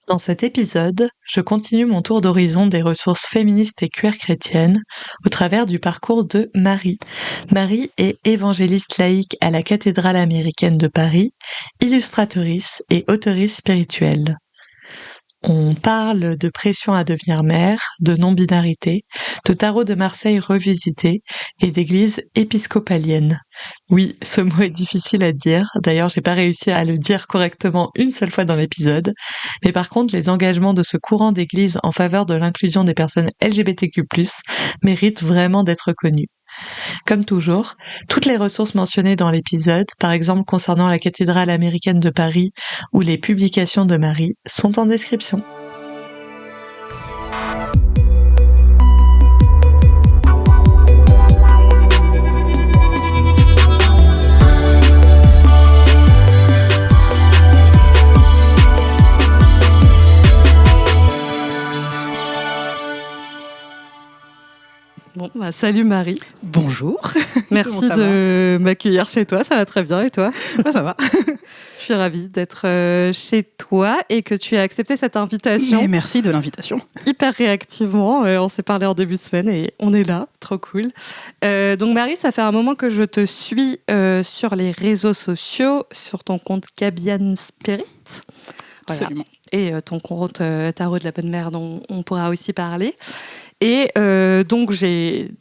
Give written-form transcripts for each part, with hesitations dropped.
Dans cet épisode, je continue mon tour d'horizon des ressources féministes et queer chrétiennes au travers du parcours de Marie. Marie est évangéliste laïque à la cathédrale américaine de Paris, illustratrice et auteurice spirituelle. On parle de pression à devenir mère, de non-binarité, de tarot de Marseille revisité et d'église épiscopalienne. Oui, ce mot est difficile à dire. D'ailleurs, j'ai pas réussi à le dire correctement une seule fois dans l'épisode. Mais par contre, les engagements de ce courant d'église en faveur de l'inclusion des personnes LGBTQ+, méritent vraiment d'être connus. Comme toujours, toutes les ressources mentionnées dans l'épisode, par exemple concernant la cathédrale américaine de Paris ou les publications de Marie, sont en description. Bon, salut Marie. Bonjour. Merci de m'accueillir chez toi, ça va très bien et toi? Ça va. Je suis ravie d'être chez toi et que tu aies accepté cette invitation. Mais merci de l'invitation. Hyper réactivement, on s'est parlé en début de semaine et on est là, trop cool. Donc Marie, ça fait un moment que je te suis sur les réseaux sociaux, sur ton compte Gabian Spirit. Voilà. Absolument. Et ton compte Tarot de la Bonne Mère dont on pourra aussi parler. Et donc j'ai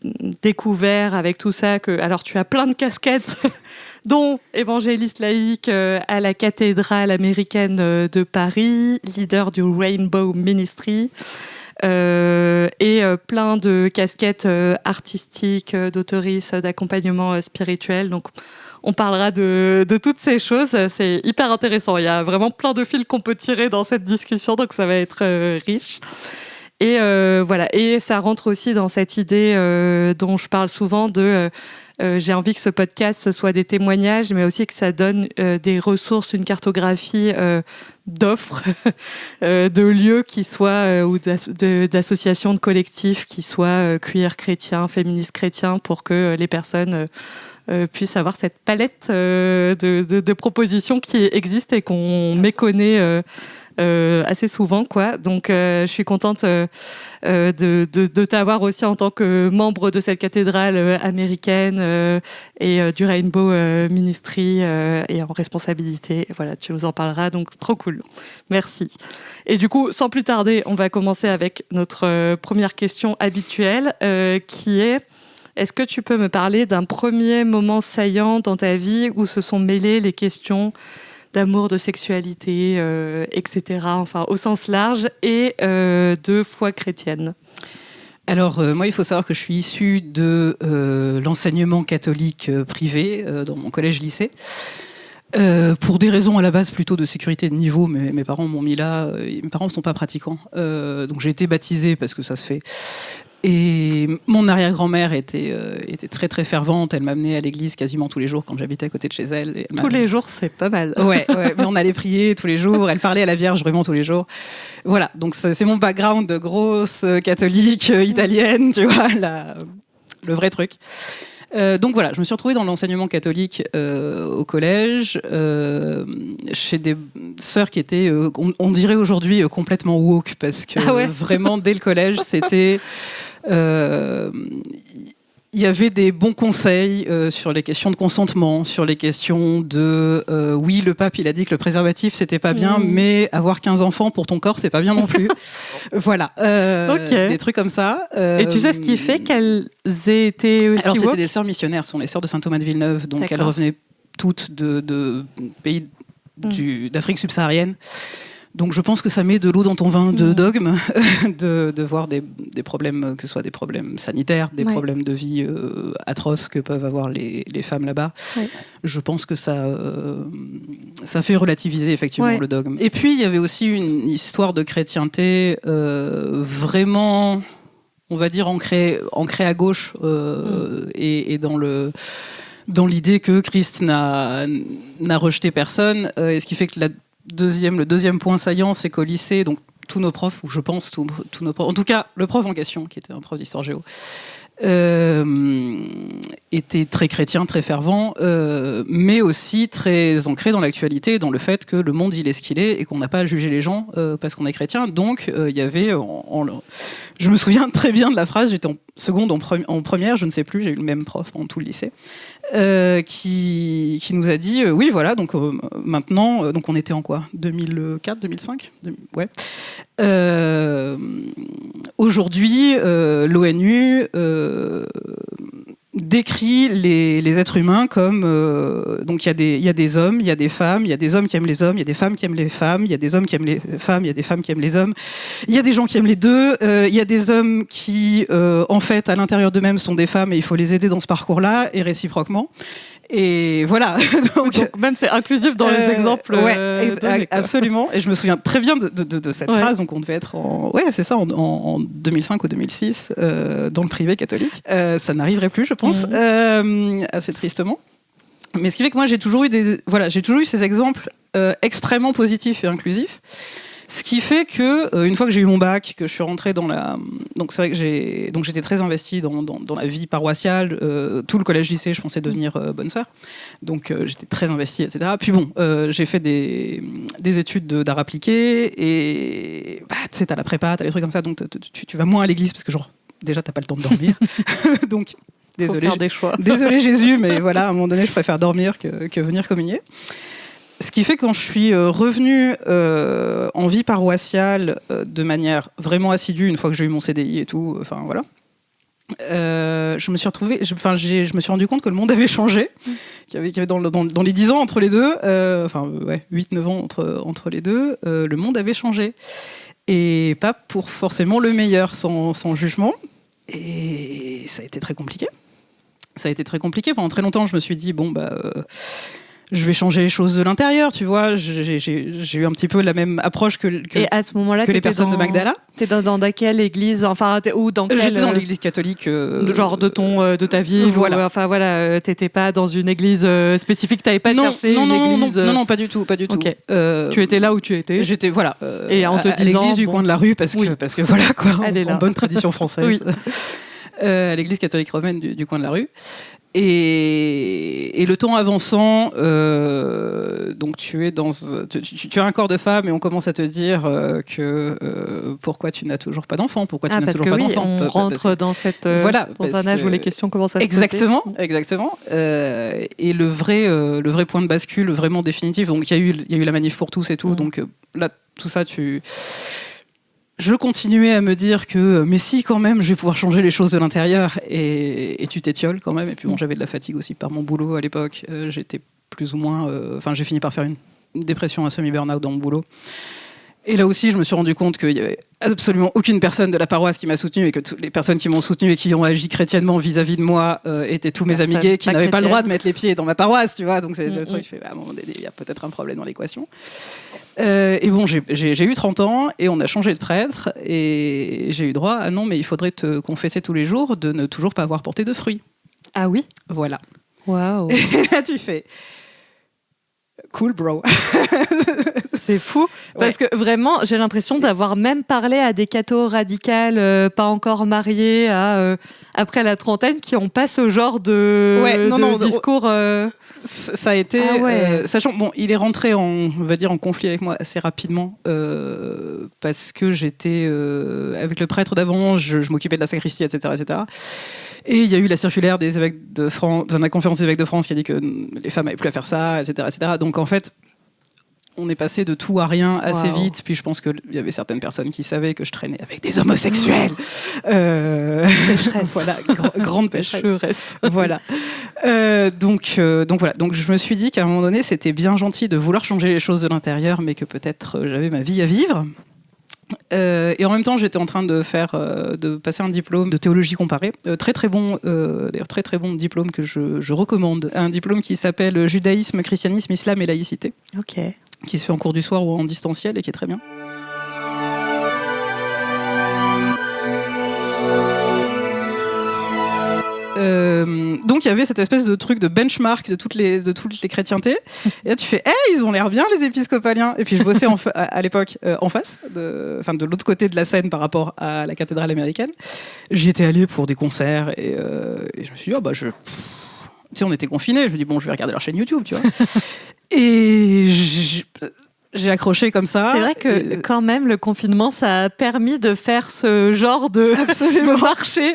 découvert avec tout ça que, alors tu as plein de casquettes, dont évangéliste laïque à la cathédrale américaine de Paris, leader du Rainbow Ministry, et plein de casquettes artistiques, d'auteuristes, d'accompagnement spirituel. Donc on parlera de toutes ces choses, c'est hyper intéressant. Il y a vraiment plein de fils qu'on peut tirer dans cette discussion, donc ça va être riche. Et voilà, et ça rentre aussi dans cette idée dont je parle souvent de j'ai envie que ce podcast ce soit des témoignages, mais aussi que ça donne des ressources, une cartographie d'offres, de lieux qui soient ou d'associations, de collectifs qui soient queer chrétiens, féministes chrétiens, pour que les personnes puissent avoir cette palette de propositions qui existent et qu'on méconnaît assez souvent, quoi. Donc je suis contente de t'avoir aussi en tant que membre de cette cathédrale américaine et du Rainbow Ministry et en responsabilité. Voilà, tu nous en parleras, donc trop cool. Merci. Et du coup, sans plus tarder, on va commencer avec notre première question habituelle qui est: est-ce que tu peux me parler d'un premier moment saillant dans ta vie où se sont mêlées les questions d'amour, de sexualité, etc., enfin au sens large, et de foi chrétienne? Alors, moi, il faut savoir que je suis issue de l'enseignement catholique privé dans mon collège-lycée. Pour des raisons à la base plutôt de sécurité de niveau, mais mes parents m'ont mis là. Mes parents ne sont pas pratiquants, donc j'ai été baptisée parce que ça se fait. Et mon arrière-grand-mère était très très fervente. Elle m'amenait à l'église quasiment tous les jours quand j'habitais à côté de chez elle. Et tous les jours, c'est pas mal. Ouais, mais on allait prier tous les jours. Elle parlait à la Vierge vraiment tous les jours. Voilà, donc c'est mon background de grosse catholique italienne, tu vois, le vrai truc. Donc voilà, je me suis retrouvée dans l'enseignement catholique au collège, chez des sœurs qui étaient, on dirait aujourd'hui, complètement woke, parce que vraiment, dès le collège, c'était... il y avait des bons conseils sur les questions de consentement, sur les questions de oui, le pape il a dit que le préservatif c'était pas bien, mais avoir 15 enfants pour ton corps c'est pas bien non plus. Voilà, des trucs comme ça. Et tu sais ce qui fait qu'elles aient été aussi alors c'était woke? des sœurs missionnaires, ce sont les sœurs de Saint Thomas de Villeneuve, donc elles revenaient toutes de pays d'Afrique subsaharienne. Donc je pense que ça met de l'eau dans ton vin de dogme, de voir des problèmes, que ce soit des problèmes sanitaires, des problèmes de vie atroces que peuvent avoir les femmes là-bas. Ouais. Je pense que ça fait relativiser effectivement le dogme. Et puis il y avait aussi une histoire de chrétienté vraiment, on va dire, ancrée à gauche et dans l'idée que Christ n'a rejeté personne, et ce qui fait que le deuxième point saillant, c'est qu'au lycée, donc tous nos profs, ou je pense tous nos profs, en tout cas le prof en question, qui était un prof d'histoire géo, était très chrétien, très fervent, mais aussi très ancré dans l'actualité, dans le fait que le monde il est ce qu'il est et qu'on n'a pas à juger les gens parce qu'on est chrétien. Donc il y avait, je me souviens très bien de la phrase, j'étais en seconde, en première, je ne sais plus, j'ai eu le même prof pendant tout le lycée, qui nous a dit, oui voilà, donc maintenant, donc on était en quoi, 2004, 2005 ouais. Aujourd'hui, l'ONU décrit les êtres humains comme donc il y a des hommes, il y a des femmes, il y a des hommes qui aiment les hommes, il y a des femmes qui aiment les femmes, il y a des hommes qui aiment les femmes, il y a des femmes qui aiment les hommes, il y a des gens qui aiment les deux, il y a des hommes qui en fait à l'intérieur d'eux-mêmes sont des femmes et il faut les aider dans ce parcours-là et réciproquement. Et voilà. donc même c'est inclusif dans les exemples. Donnés, absolument. Et je me souviens très bien de cette phrase. Donc on devait être en 2005 ou 2006 dans le privé catholique. Ça n'arriverait plus, je pense, assez tristement. Mais ce qui fait que moi j'ai toujours eu ces exemples extrêmement positifs et inclusifs. Ce qui fait que une fois que j'ai eu mon bac, que je suis rentrée dans donc c'est vrai que j'étais très investie dans la vie paroissiale, tout le collège-lycée, je pensais devenir bonne sœur, donc j'étais très investie, etc. Puis bon, j'ai fait des études d'art appliqué et tu sais, t'as la prépa, t'as les trucs comme ça, donc tu vas moins à l'église parce que genre déjà t'as pas le temps de dormir, donc désolé, désolé Jésus, mais voilà, à un moment donné, je préfère dormir que venir communier. Ce qui fait que quand je suis revenue en vie paroissiale de manière vraiment assidue, une fois que j'ai eu mon CDI et tout, enfin voilà, je me suis retrouvée, je me suis rendu compte que le monde avait changé, qu'il y avait dans les 10 ans entre les deux, 8-9 ans entre les deux, le monde avait changé. Et pas pour forcément le meilleur, sans jugement. Et ça a été très compliqué. Pendant très longtemps, je me suis dit, je vais changer les choses de l'intérieur, tu vois. J'ai eu un petit peu la même approche que et à ce moment-là, que les personnes de Magdala. T'es dans quelle église, enfin, ou dans quelle... J'étais dans l'église catholique. Genre de ta vie. Voilà. T'étais pas dans une église spécifique, t'avais pas cherché une église... Non, pas du tout. Okay. Tu étais là où tu étais. J'étais, et en te à l'église du coin de la rue, parce que voilà, quoi, en bonne tradition française. Oui. À l'église catholique romaine du coin de la rue. Et le temps avançant, donc tu as un corps de femme et on commence à te dire que pourquoi tu n'as toujours pas d'enfant, pourquoi tu n'as toujours pas d'enfant. On rentre dans un âge où les questions commencent à se poser. Exactement. Et le vrai point de bascule vraiment définitif. Donc il y a eu la manif pour tous et tout. Donc là tout ça je continuais à me dire que, mais si, quand même, je vais pouvoir changer les choses de l'intérieur. Et tu t'étioles quand même. Et puis bon, j'avais de la fatigue aussi par mon boulot à l'époque. J'étais plus ou moins... j'ai fini par faire une dépression, un semi-burnout dans mon boulot. Et là aussi, je me suis rendu compte qu'il n'y avait absolument aucune personne de la paroisse qui m'a soutenue et que toutes les personnes qui m'ont soutenue et qui ont agi chrétiennement vis-à-vis de moi étaient tous mes amis gays qui n'avaient pas le droit de mettre les pieds dans ma paroisse, tu vois. Donc c'est le truc, je fais, à un moment donné, il y a peut-être un problème dans l'équation. Et bon, j'ai eu 30 ans et on a changé de prêtre et j'ai eu droit à non, mais il faudrait te confesser tous les jours de ne toujours pas avoir porté de fruits. Ah oui ? Voilà. Waouh. Et là, tu fais... Cool, bro. C'est fou, parce que vraiment, j'ai l'impression d'avoir même parlé à des cathos radicales pas encore mariés après la trentaine qui n'ont pas ce genre de discours. Ça a été... sachant, il est rentré on va dire, en conflit avec moi assez rapidement parce que j'étais... avec le prêtre d'avant, je m'occupais de la sacristie, etc. Et il y a eu la circulaire des évêques de France, de la conférence des évêques de France qui a dit que les femmes n'avaient plus à faire ça, etc. Donc en fait, on est passé de tout à rien assez vite. Puis je pense qu'il y avait certaines personnes qui savaient que je traînais avec des homosexuels. Voilà, grande pécheresse. Voilà. Donc voilà. Donc je me suis dit qu'à un moment donné, c'était bien gentil de vouloir changer les choses de l'intérieur, mais que peut-être j'avais ma vie à vivre. Et en même temps, j'étais en train de passer un diplôme de théologie comparée, très bon diplôme que je recommande, un diplôme qui s'appelle Judaïsme, Christianisme, Islam et laïcité, qui se fait en cours du soir ou en distanciel et qui est très bien. donc il y avait cette espèce de truc de benchmark de toutes les chrétientés. Et là tu fais, ils ont l'air bien les épiscopaliens. Et puis je bossais à l'époque en face, de l'autre côté de la Seine par rapport à la cathédrale américaine. J'y étais allé pour des concerts et je me suis dit, tu sais, on était confinés. Je me dis bon, je vais regarder leur chaîne YouTube, tu vois. Et j'ai accroché comme ça. C'est vrai que quand même le confinement ça a permis de faire ce genre de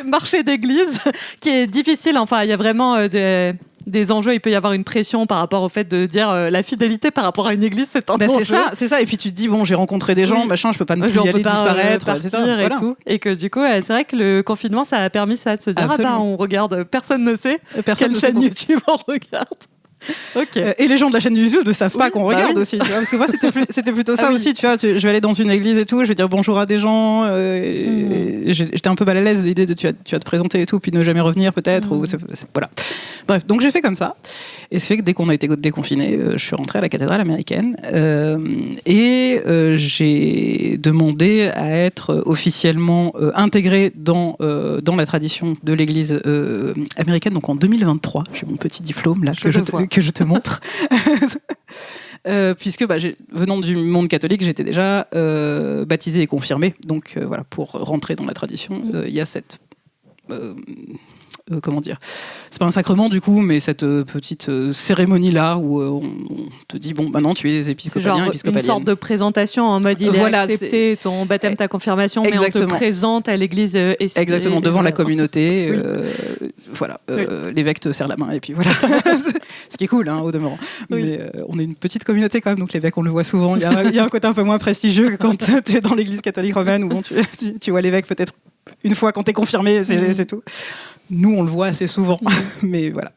marché d'église qui est difficile. Enfin, il y a vraiment des enjeux. Il peut y avoir une pression par rapport au fait de dire la fidélité par rapport à une église, c'est un enjeu. C'est ça. Et puis tu te dis bon, j'ai rencontré des gens, machin, je peux pas ne plus y aller, disparaître, partir et tout. Et que du coup, c'est vrai que le confinement ça a permis ça de se dire on regarde, personne ne sait quelle chaîne YouTube on regarde. Okay. Et les gens de la chaîne YouTube ne savent pas qu'on regarde aussi, tu vois, parce que moi c'était plutôt ça aussi, tu vois, je vais aller dans une église et tout, je vais dire bonjour à des gens, et j'étais un peu mal à l'aise de l'idée de tu vas te présenter et tout, puis ne jamais revenir peut-être, ou voilà. Bref, donc j'ai fait comme ça, et c'est fait que dès qu'on a été déconfinés, je suis rentrée à la cathédrale américaine, et j'ai demandé à être officiellement intégrée dans la tradition de l'église américaine, donc en 2023, j'ai mon petit diplôme là que je te montre. Puisque venant du monde catholique, j'étais déjà baptisée et confirmée. Donc voilà, pour rentrer dans la tradition, il y a cette... comment dire, c'est pas un sacrement du coup, mais cette petite cérémonie là où on te dit bon maintenant tu es épiscopalien, épiscopalienne. Une sorte de présentation en mode il est accepté ton baptême, ta confirmation, exactement. Mais on te présente à l'église exactement devant la communauté. Voilà, l'évêque te serre la main et puis voilà. Ce qui est cool au demeurant. Oui. Mais on est une petite communauté quand même, donc l'évêque on le voit souvent. Il y a un côté un peu moins prestigieux que quand tu es dans l'église catholique romaine où bon, tu vois l'évêque peut-être une fois quand t'es confirmé, c'est tout. Nous, on le voit assez souvent, mais voilà.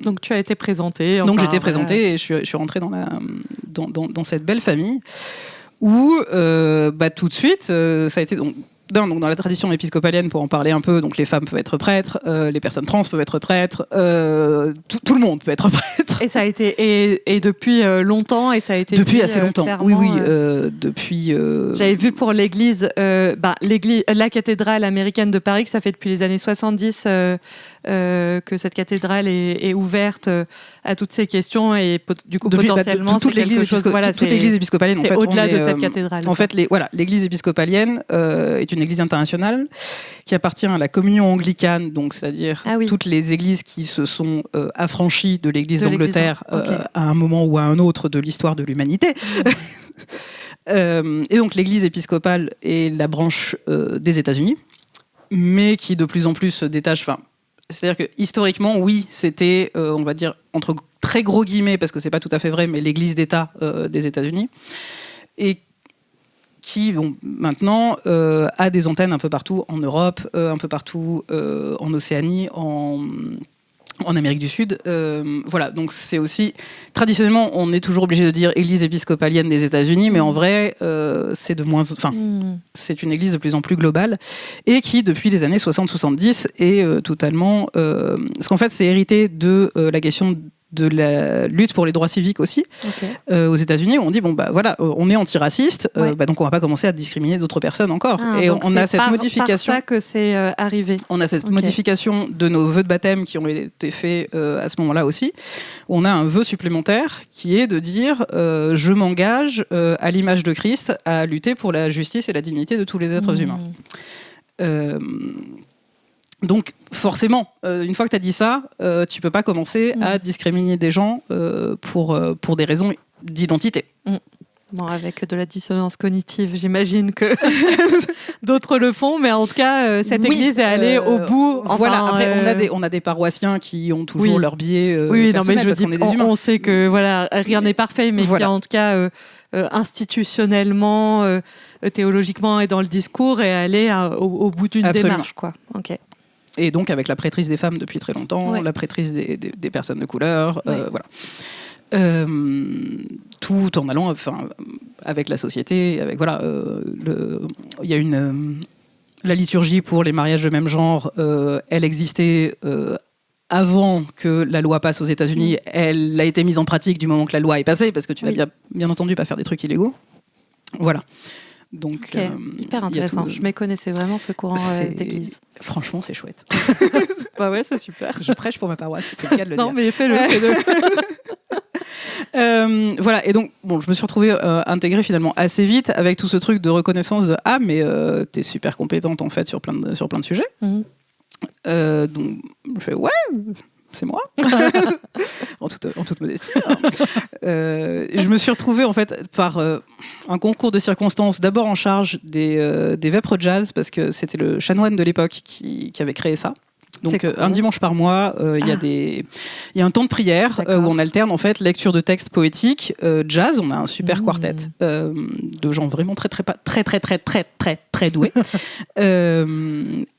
Donc, tu as été présentée. Donc, j'étais présentée et je suis rentrée dans cette belle famille où, tout de suite, ça a été... Donc, dans la tradition épiscopalienne, pour en parler un peu, donc les femmes peuvent être prêtres, les personnes trans peuvent être prêtres, tout le monde peut être prêtre. Et ça a été et depuis longtemps, et ça a été depuis assez longtemps. Oui, depuis. J'avais vu pour l'église, la cathédrale américaine de Paris, que ça fait depuis les années 70 que cette cathédrale est ouverte à toutes ces questions, et du coup potentiellement toute l'église toute l'église épiscopalienne. C'est au-delà de cette cathédrale. En fait, l'église épiscopalienne est une église internationale qui appartient à la communion anglicane, donc c'est-à-dire toutes les églises qui se sont affranchies de l'église d'Angleterre à un moment ou à un autre de l'histoire de l'humanité. Et donc l'église épiscopale est la branche des États-Unis, mais qui de plus en plus se détache. C'est-à-dire que historiquement, oui, c'était, on va dire, entre très gros guillemets, parce que c'est pas tout à fait vrai, mais l'église d'État des États-Unis, et qui maintenant a des antennes un peu partout en Europe, un peu partout en Océanie, en Amérique du Sud. Voilà, donc c'est aussi... Traditionnellement, on est toujours obligé de dire Église épiscopalienne des États-Unis, mais en vrai, c'est de moins... c'est une église de plus en plus globale, et qui, depuis les années 60-70, est totalement... parce qu'en fait, c'est hérité de la question de la lutte pour les droits civiques aussi, aux États-Unis, où on dit on est antiraciste, donc on va pas commencer à discriminer d'autres personnes encore. Et on a cette modification. C'est par ça que c'est arrivé. On a cette modification de nos vœux de baptême qui ont été faits à ce moment-là aussi, où on a un vœu supplémentaire qui est de dire je m'engage à l'image de Christ à lutter pour la justice et la dignité de tous les êtres humains. Donc forcément, une fois que tu as dit ça, tu peux pas commencer à discriminer des gens pour des raisons d'identité. Bon, avec de la dissonance cognitive, j'imagine que d'autres le font, mais en tout cas, cette église est allée au bout. Voilà. Après, on a des paroissiens qui ont toujours leur biais personnel, parce qu'on est des humains. On sait que rien n'est parfait, mais qui en tout cas institutionnellement, théologiquement et dans le discours est allée au bout d'une démarche, quoi. Ok. Et donc avec la prêtrise des femmes depuis très longtemps, la prêtrise des personnes de couleur, voilà. Tout en allant avec la société, avec il y a la liturgie pour les mariages de même genre, elle existait avant que la loi passe aux États-Unis. Elle a été mise en pratique du moment que la loi est passée, parce que tu vas bien entendu pas faire des trucs illégaux. Voilà. Donc, hyper intéressant. Je méconnaissais vraiment ce courant d'église. Franchement, c'est chouette. Bah ouais, c'est super. Je prêche pour ma paroisse, c'est le cas de le dire. Non, mais fais-le. Voilà, et donc je me suis retrouvée intégrée finalement assez vite avec tout ce truc de reconnaissance de mais t'es super compétente en fait sur plein de sujets. Donc je fais ouais, c'est moi, en toute modestie. Je me suis retrouvée en fait par un concours de circonstances, d'abord en charge des vêpres jazz, parce que c'était le chanoine de l'époque qui avait créé ça. Donc un dimanche par mois, il y a un temps de prière où on alterne en fait lecture de textes poétiques, jazz. On a un super quartet de gens vraiment très doués,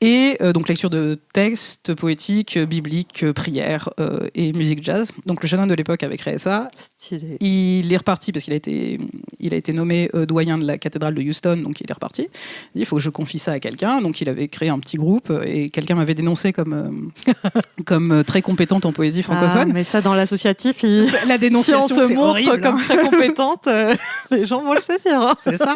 et donc lecture de textes poétiques, bibliques, prières et musique jazz. Donc le chanoine de l'époque avait créé ça. Stylé. Il est reparti parce qu'il a été nommé doyen de la cathédrale de Houston, donc il est reparti. Il faut que je confie ça à quelqu'un. Donc il avait créé un petit groupe et quelqu'un m'avait dénoncé comme très compétente en poésie francophone. Mais ça, dans l'associatif, la dénonciation, si on se montre horrible, comme très compétente, les gens vont le saisir. Hein. C'est ça.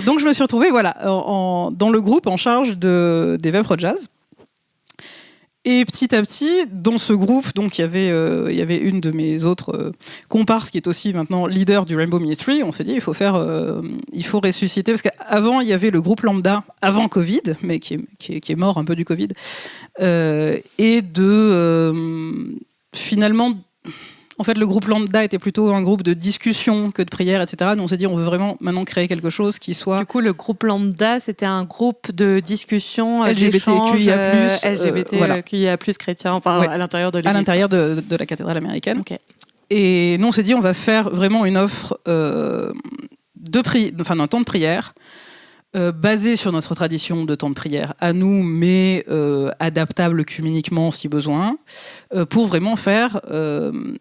Donc je me suis retrouvée dans le groupe en charge des vêpres jazz. Et petit à petit, dans ce groupe, donc il y avait une de mes autres comparses qui est aussi maintenant leader du Rainbow Ministry. On s'est dit il faut ressusciter, parce qu'avant il y avait le groupe Lambda avant Covid, mais qui est mort un peu du Covid, et finalement. En fait, le groupe Lambda était plutôt un groupe de discussion que de prière, etc. Nous, on s'est dit, on veut vraiment maintenant créer quelque chose qui soit... Du coup, le groupe Lambda, c'était un groupe de discussion, LGBTQIA+, LGBTQIA+, chrétien, enfin, ouais. À l'intérieur de l'église. À l'intérieur de la cathédrale américaine. Okay. Et nous, on s'est dit, on va faire vraiment une offre d'un temps de prière, basé sur notre tradition de temps de prière à nous, mais adaptable œcuméniquement si besoin, pour vraiment faire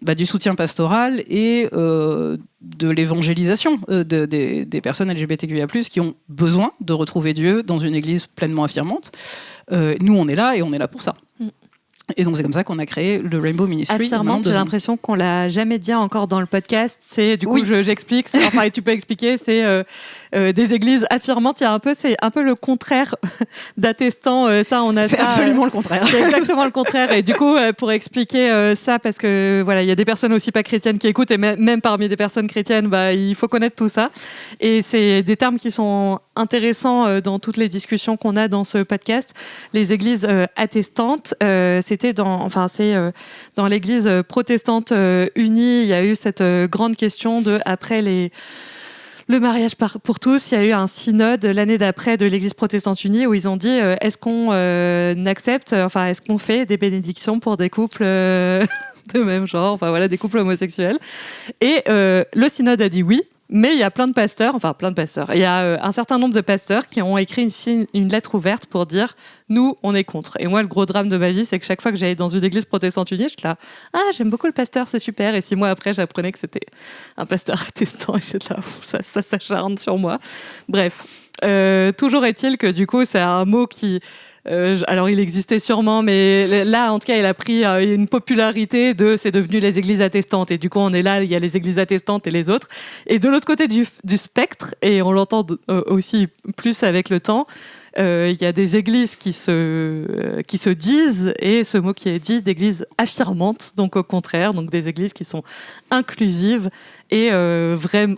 du soutien pastoral et de l'évangélisation des personnes LGBTQIA+, qui ont besoin de retrouver Dieu dans une église pleinement affirmante. Nous, on est là et on est là pour ça. Et donc c'est comme ça qu'on a créé le Rainbow Ministry. Affirmante, j'ai l'impression qu'on l'a jamais dit encore dans le podcast. C'est du coup j'explique. Enfin, et tu peux expliquer. C'est des églises affirmantes. C'est un peu le contraire d'attestant. Ça, on a. C'est absolument le contraire. C'est exactement le contraire. Et du coup, pour expliquer ça, parce que voilà, il y a des personnes aussi pas chrétiennes qui écoutent, et même parmi des personnes chrétiennes, il faut connaître tout ça. Et c'est des termes qui sont intéressants dans toutes les discussions qu'on a dans ce podcast. Les églises attestantes, c'est dans l'église protestante unie, il y a eu cette grande question après le mariage pour tous. Il y a eu un synode l'année d'après de l'église protestante unie où ils ont dit est-ce qu'on est-ce qu'on fait des bénédictions pour des couples de même genre, des couples homosexuels. Et le synode a dit oui. Mais il y a plein de pasteurs. Il y a un certain nombre de pasteurs qui ont écrit une lettre ouverte pour dire « Nous, on est contre ». Et moi, le gros drame de ma vie, c'est que chaque fois que j'allais dans une église protestante unie, j'étais là « Ah, j'aime beaucoup le pasteur, c'est super ». Et 6 mois après, j'apprenais que c'était un pasteur attestant. Et j'étais là « Ça s'acharne sur moi ». Bref, toujours est-il que du coup, c'est un mot qui... alors il existait sûrement, mais là en tout cas il a pris une popularité c'est devenu les églises attestantes, et du coup on est là, il y a les églises attestantes et les autres, et de l'autre côté du spectre, et on l'entend aussi plus avec le temps, il y a des églises qui se disent, et ce mot qui est dit, d'églises affirmantes, donc au contraire, donc des églises qui sont inclusives et vraiment,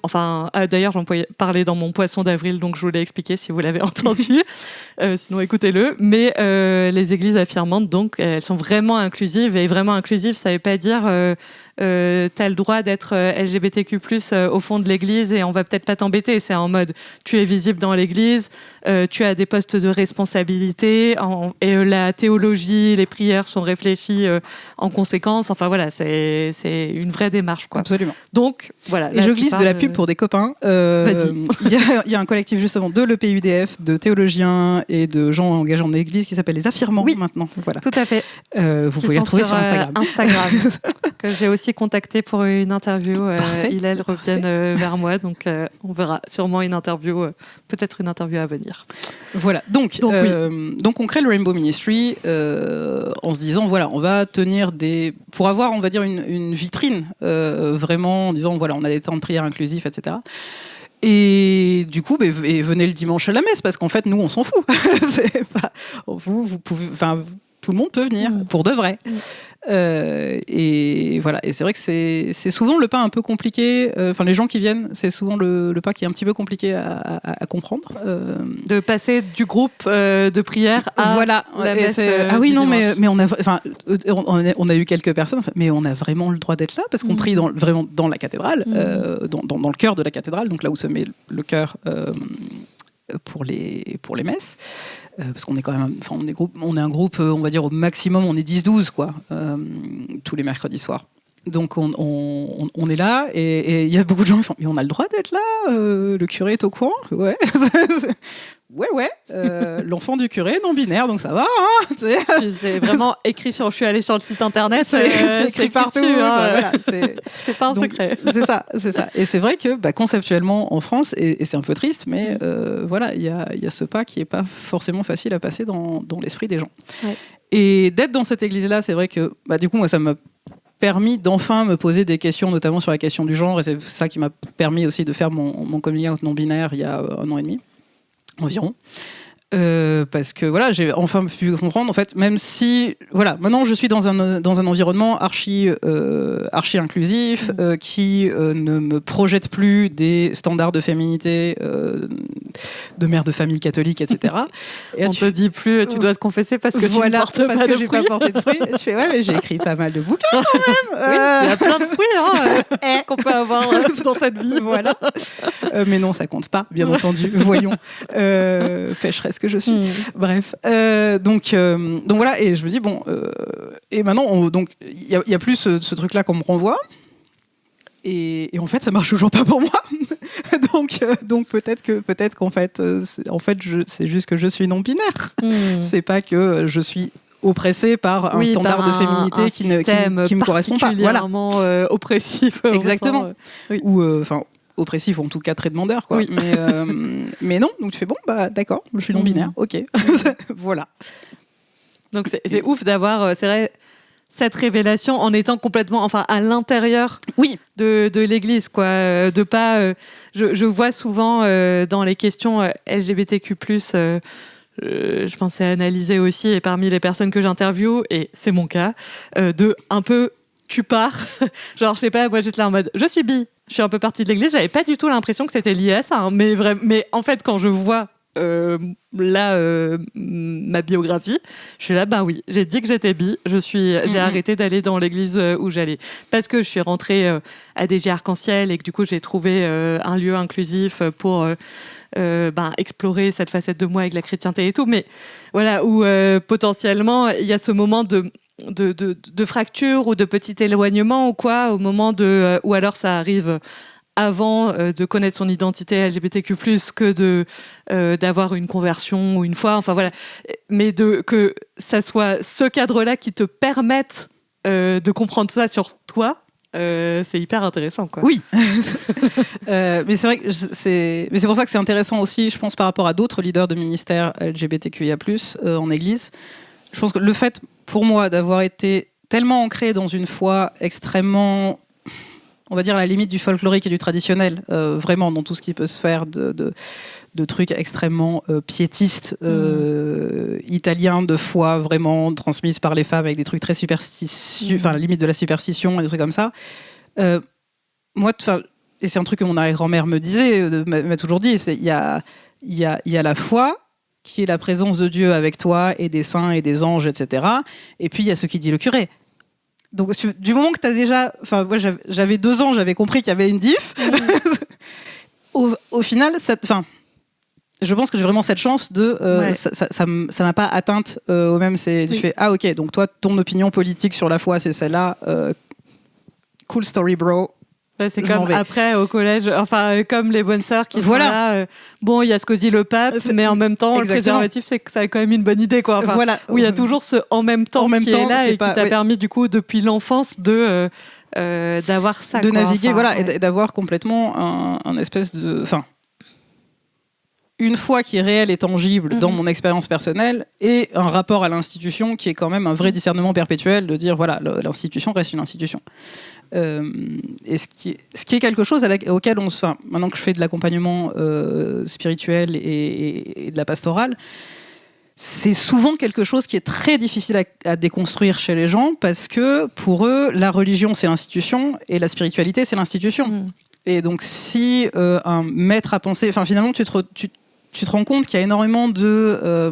d'ailleurs j'en parlais dans mon poisson d'avril, donc je vous l'ai expliqué si vous l'avez entendu, sinon écoutez-le. Mais les églises affirmantes, donc elles sont vraiment inclusives, et vraiment inclusives, ça veut pas dire t'as le droit d'être LGBTQ+ au fond de l'église et on va peut-être pas t'embêter. C'est en mode tu es visible dans l'église, tu as des postes de responsabilité, et la théologie, les prières sont réfléchies en conséquence. Enfin voilà, c'est une vraie démarche, quoi. Absolument. Donc voilà. Et je glisse de la pub pour des copains. Vas-y. Il y a un collectif justement de l'EPUDF, de théologiens et de gens engagés en église qui s'appelle les Affirmants maintenant. Voilà. Tout à fait. Vous pouvez les retrouver sur Instagram. Que j'ai aussi contacté pour une interview. Ils reviennent vers moi, donc on verra sûrement une interview, peut-être une interview à venir. Voilà, donc on crée le Rainbow Ministry en se disant, voilà, on va tenir pour avoir, on va dire, une vitrine, vraiment, en disant, voilà, on a des temps de prière inclusifs, etc. Et du coup, venez le dimanche à la messe, parce qu'en fait, nous, on s'en fout. C'est pas, vous pouvez... tout le monde peut venir, pour de vrai. Et voilà, et c'est vrai que c'est souvent le pas un peu compliqué, les gens qui viennent, c'est souvent le pas qui est un petit peu compliqué à comprendre. De passer du groupe de prière à la messe ah oui, non, dimanche. mais on a eu quelques personnes, mais on a vraiment le droit d'être là, parce qu'on prie vraiment dans la cathédrale, dans le cœur de la cathédrale, donc là où se met le cœur pour les messes, parce qu'on est quand même, on est un groupe, on va dire au maximum, on est 10-12 quoi, tous les mercredis soirs. Donc on est là, et il y a beaucoup de gens qui font, mais on a le droit d'être là, le curé est au courant, ouais. Ouais, l'enfant du curé non binaire, donc ça va. Hein, c'est vraiment écrit sur. Je suis allée sur le site internet. C'est écrit partout. Dessus, voilà, c'est pas un secret. C'est ça. Et c'est vrai que conceptuellement en France, et c'est un peu triste, mais voilà, il y a ce pas qui est pas forcément facile à passer dans l'esprit des gens. Ouais. Et d'être dans cette église-là, c'est vrai que du coup moi ça m'a permis d'enfin me poser des questions, notamment sur la question du genre, et c'est ça qui m'a permis aussi de faire mon coming out non binaire il y a 1 an et demi. Environ. Parce que voilà, j'ai enfin pu comprendre, en fait, même si voilà, maintenant je suis dans un environnement archi inclusif, qui ne me projette plus des standards de féminité de mère de famille catholique, etc. Et on te dit plus, tu dois te confesser parce que tu ne portes pas de fruits. Pas porté de fruits. Je fais ouais, mais j'ai écrit pas mal de bouquins quand même. Oui, il y a plein de fruits qu'on peut avoir dans cette vie. Voilà. Mais non, ça compte pas, bien entendu. Voyons. Pécheresse que je suis. Bref. Donc voilà, et je me dis bon, et maintenant il y a plus ce truc-là qu'on me renvoie. Et en fait, ça marche toujours pas pour moi. donc peut-être qu'en fait, c'est juste que je suis non binaire. C'est pas que je suis oppressée par un standard de féminité qui me correspond pas. Voilà. Oppressif. Exactement. Ou oppressif, ou en tout cas très demandeur, quoi. Oui. Mais non, donc tu fais bon, d'accord, je suis non binaire, ok. Voilà. Donc c'est ouf d'avoir, c'est vrai, cette révélation en étant complètement, à l'intérieur de l'Église, quoi. De pas, je vois souvent dans les questions LGBTQ+, je pensais analyser aussi, et parmi les personnes que j'interviewe, et c'est mon cas, de un peu tu pars, genre je sais pas, moi j'étais là en mode je suis bi, je suis un peu partie de l'Église, j'avais pas du tout l'impression que c'était lié à ça, hein, mais en fait quand je vois ma biographie, je suis là, oui, j'ai dit que j'étais bi, j'ai arrêté d'aller dans l'église où j'allais parce que je suis rentrée à DG Arc-en-Ciel et que du coup j'ai trouvé un lieu inclusif pour explorer cette facette de moi avec la chrétienté et tout, mais voilà, où potentiellement il y a ce moment de fracture ou de petit éloignement ou quoi, au moment ou alors ça arrive avant de connaître son identité LGBTQ+, que d'avoir une conversion ou une foi, voilà, mais que ça soit ce cadre-là qui te permette de comprendre ça sur toi. C'est hyper intéressant, quoi. Oui, mais c'est vrai que c'est pour ça que c'est intéressant aussi, je pense, par rapport à d'autres leaders de ministères LGBTQIA+, en Église. Je pense que le fait, pour moi, d'avoir été tellement ancré dans une foi extrêmement, on va dire à la limite du folklorique et du traditionnel, vraiment dans tout ce qui peut se faire de trucs extrêmement piétistes, italiens, de foi vraiment transmise par les femmes avec des trucs très superstitieux, à la limite de la superstition et des trucs comme ça. Moi, et c'est un truc que mon arrière-grand-mère me disait, m'a toujours dit, il y a la foi, qui est la présence de Dieu avec toi et des saints et des anges, etc. Et puis il y a ce qui dit le curé. Donc du moment que tu as déjà... moi j'avais 2 ans, j'avais compris qu'il y avait une diff. Au final, je pense que j'ai vraiment cette chance de... ça m'a pas atteinte au même... Tu fais, ok, donc toi, ton opinion politique sur la foi, c'est celle-là. Cool story, bro. C'est comme après au collège, comme les bonnes sœurs qui sont là. Il y a ce que dit le pape, mais en même temps, exactement. Le préservatif, c'est que ça a quand même une bonne idée, quoi. Où il y a toujours ce en même temps qui est là et qui t'a permis, du coup, depuis l'enfance, d'avoir ça. De naviguer, et d'avoir complètement un espèce de. Une foi qui est réelle et tangible dans mon expérience personnelle et un rapport à l'institution qui est quand même un vrai discernement perpétuel de dire l'institution reste une institution. Et ce qui est quelque chose auquel maintenant que je fais de l'accompagnement spirituel et de la pastorale, c'est souvent quelque chose qui est très difficile à déconstruire chez les gens, parce que pour eux, la religion, c'est l'institution, et la spiritualité, c'est l'institution. Et donc, si un maître à penser... Enfin, finalement, tu te rends compte qu'il y a énormément de...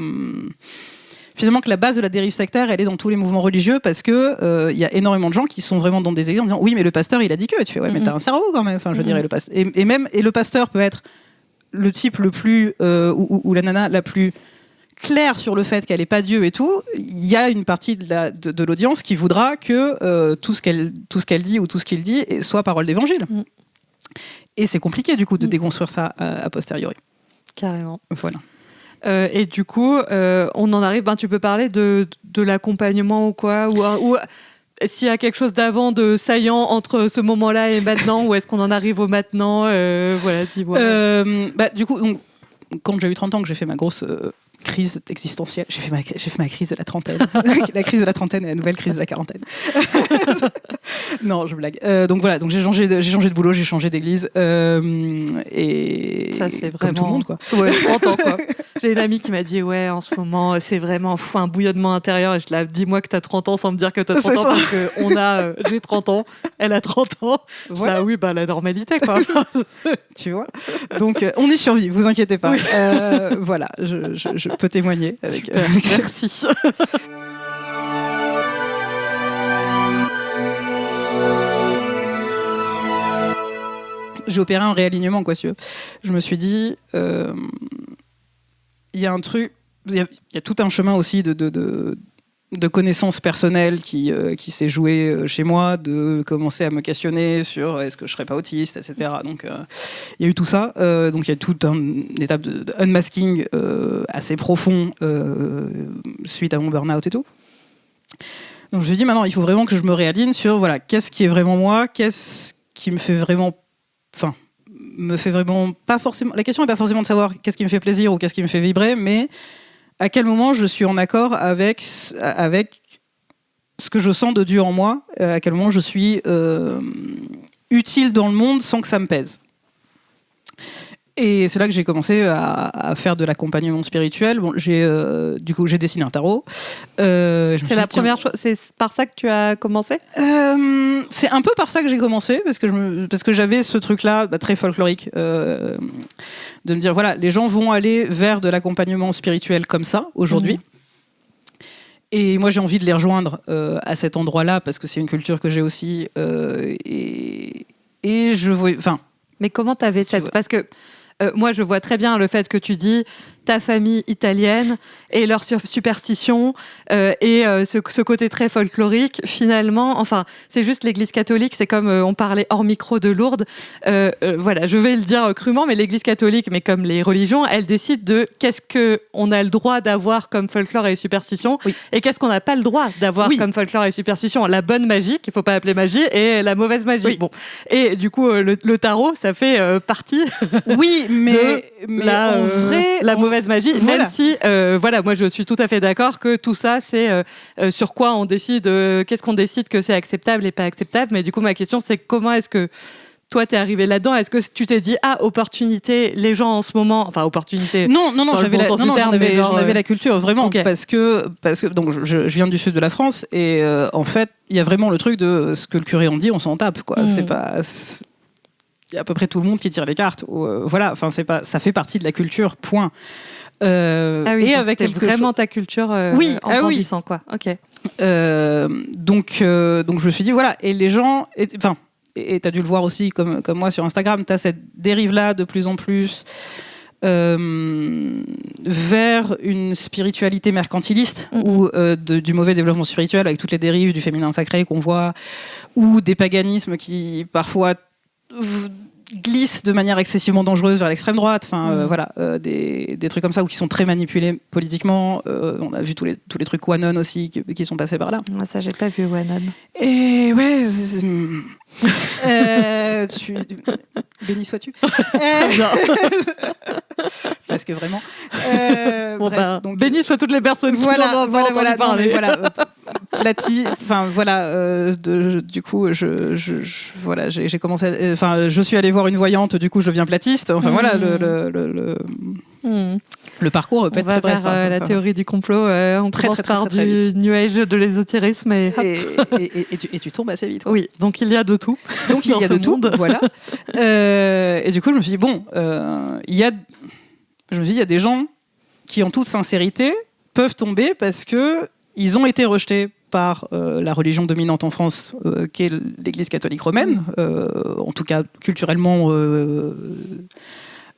finalement, que la base de la dérive sectaire, elle est dans tous les mouvements religieux, parce que y a énormément de gens qui sont vraiment dans des églises en disant « Oui, mais le pasteur, il a dit que... » Tu fais « Ouais, mais t'as un cerveau quand même. » Enfin, je dirais, le pasteur... Et le pasteur peut être le type le plus... ou la nana la plus claire sur le fait qu'elle n'est pas Dieu et tout. Il y a une partie de l'audience qui voudra que tout ce qu'elle dit ou tout ce qu'il dit soit parole d'évangile. Et c'est compliqué, du coup, de déconstruire ça a posteriori. Carrément. Voilà. Et du coup, on en arrive... tu peux parler de l'accompagnement ou quoi, ou s'il y a quelque chose d'avant de saillant entre ce moment-là et maintenant, ou est-ce qu'on en arrive au maintenant, voilà, dis-moi. Du coup, donc, quand j'ai eu 30 ans, que j'ai fait ma grosse... crise existentielle. J'ai fait ma crise de la trentaine. La crise de la trentaine et la nouvelle crise de la quarantaine. Non, je blague. Donc voilà, donc j'ai changé de boulot, j'ai changé d'église. Et ça, c'est vraiment... comme tout le monde, quoi. Ouais, 30 ans, quoi. J'ai une amie qui m'a dit, ouais, en ce moment, c'est vraiment un bouillonnement intérieur. Et je l'ai dit, dis-moi que t'as 30 ans sans me dire que t'as 30 ans, parce que j'ai 30 ans, elle a 30 ans. Voilà. Oui, la normalité, quoi. Tu vois. Donc, on y survit, vous inquiétez pas. Voilà, je peux témoigner. Merci. J'ai opéré un réalignement, quoi, si tu veux. Je me suis dit, il y a un truc, il y a tout un chemin aussi de connaissances personnelles qui s'est joué chez moi, de commencer à me questionner sur est-ce que je serais pas autiste, etc. Donc il y a eu tout ça. Donc il y a toute une étape de unmasking assez profond suite à mon burn-out et tout. Donc je me suis dit maintenant il faut vraiment que je me réaligne sur voilà, qu'est-ce qui est vraiment moi, qu'est-ce qui me fait vraiment... Enfin, me fait vraiment pas forcément... La question n'est pas forcément de savoir qu'est-ce qui me fait plaisir ou qu'est-ce qui me fait vibrer, mais à quel moment je suis en accord avec ce que je sens de Dieu en moi, à quel moment je suis utile dans le monde sans que ça me pèse. Et c'est là que j'ai commencé à faire de l'accompagnement spirituel. Bon, du coup, j'ai dessiné un tarot. C'est la première chose. C'est par ça que tu as commencé ? C'est un peu par ça que j'ai commencé, parce que j'avais ce truc-là très folklorique, de me dire voilà, les gens vont aller vers de l'accompagnement spirituel comme ça aujourd'hui. Et moi, j'ai envie de les rejoindre à cet endroit-là, parce que c'est une culture que j'ai aussi. Et je vois. Enfin. Mais comment t'avais cette... Parce que moi, je vois très bien le fait que tu dis ta famille italienne et leur superstition et ce côté très folklorique. Finalement, enfin, c'est juste l'Église catholique. C'est comme on parlait hors micro de Lourdes. Voilà, je vais le dire crûment, mais l'Église catholique, mais comme les religions, elle décide de qu'est-ce qu'on a le droit d'avoir comme folklore et superstition et qu'est-ce qu'on n'a pas le droit d'avoir comme folklore et superstition. La bonne magie, qu'il ne faut pas appeler magie, et la mauvaise magie. Oui. Bon. Et du coup, le tarot, ça fait partie mais en vrai, la mauvaise magie, voilà. Même si, voilà, moi je suis tout à fait d'accord que tout ça, c'est sur quoi on décide, qu'est-ce qu'on décide que c'est acceptable et pas acceptable. Mais du coup, ma question, c'est comment est-ce que toi, t'es arrivé là-dedans ? Est-ce que tu t'es dit, opportunité, les gens en ce moment, enfin, opportunité. Non, j'en avais la culture, vraiment, okay. parce que donc, je viens du sud de la France, et en fait, il y a vraiment le truc de ce que le curé en dit, on s'en tape, quoi. C'est pas. Il y a à peu près tout le monde qui tire les cartes. Voilà, enfin, ça fait partie de la culture, point. Et avec c'était vraiment ta culture en grandissant, quoi. Ok. Donc, je me suis dit, voilà, et les gens. Enfin. Et tu as dû le voir aussi, comme moi sur Instagram, tu as cette dérive-là de plus en plus vers une spiritualité mercantiliste ou du mauvais développement spirituel avec toutes les dérives du féminin sacré qu'on voit, ou des paganismes qui parfois glissent de manière excessivement dangereuse vers l'extrême droite, voilà, des trucs comme ça, ou qui sont très manipulés politiquement. On a vu tous les trucs QAnon aussi qui sont passés par là. Ça, j'ai pas vu QAnon. Et ouais, béni sois-tu. Parce que vraiment. Bref, donc, béni soient toutes les personnes qui voilà, en ont entendu parler. Plati, enfin voilà, du coup, voilà, j'ai commencé, enfin, je suis allée voir une voyante, du coup, je deviens platiste. Enfin voilà, Le parcours peut être très bref. On va vers la théorie du complot. On commence par du New Age, de l'ésotérisme et tu tombes assez vite. Oui, donc il y a de tout. Donc il y a de tout, voilà. Et du coup, je me suis dit, il y a des gens qui, en toute sincérité, peuvent tomber parce qu'ils ont été rejetés par la religion dominante en France, qui est l'Église catholique romaine, en tout cas culturellement